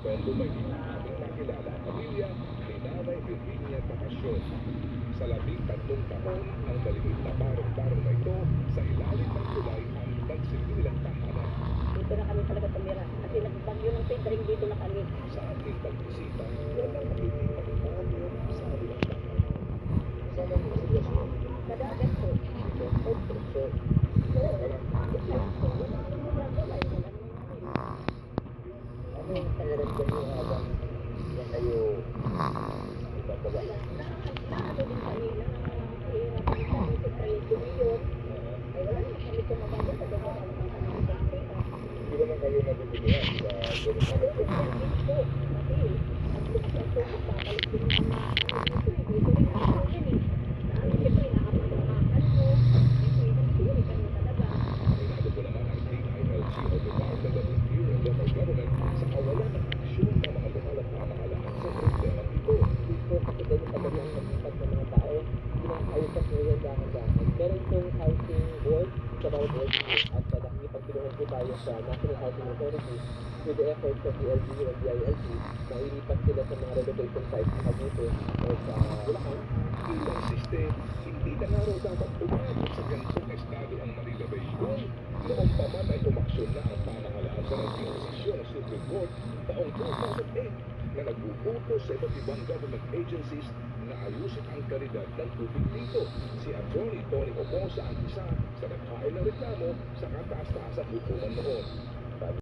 Tondo, Maynila, aming nakilala ang pamilya ni Nanay Virginia Tapasyon. Sa 13 taon, ang maliit na barong-barong na ito sa ilalim ng tulay ang nagsilbi nilang tahanan. Dito na kami talaga tumira. Kasi nagbagyo ng Pedring, dito na kami. Sa ating pagbisita, walang makikita ni Mario sa kabilang tahanan. Sana mo sitwasyon. Kada agad po. So, ano yung pakiramdam niyo habang yan kayo ibababa? Naano din kami na hihirapan kami sa kayo tumiyon. Ay wala na kami tumabagyo sa doon kami ng kami. Hindi naman kayo nabibigyan sa ganun na Kasi ang bukas ang tubig, babalik din ang mga ano dito eh. Dito rin ang tubig eh. Dahil siyempre nakapagmamakan mo. Siyempre nagturi kami talaga. Aminado po naman ang DILG o Department of Interior and Local Government sa kawalan ng aksyon ng mga lokal at pamahalaan sa problemang ito. Dito kasi ganun kadali ang naglipat ng mga tao, pinakayupas nyo yung dahan-dahan. Meron itong housing board sa bawat LGU at nakikipagtulungan po tayo sa National Housing Authority with the efforts of the LGU and the ILG na ilipat sila sa mga relocation sites sa Cavite o sa Bulacan. Ilang system, hindi na nga raw dapat umabot sa ganitong estado ang Manila Bay School. Noong pa man ay umaksyon na ang pamahalaan sa naging desisyon ng Supreme Court taong 2008 na nag-uutos sa iba't ibang government agencies na ayusin ang kalidad ng tubig dito. Si Atty. Tony Omosa ang isa sa nagkain ng reklamo sa kataas-taasang hukuman noon.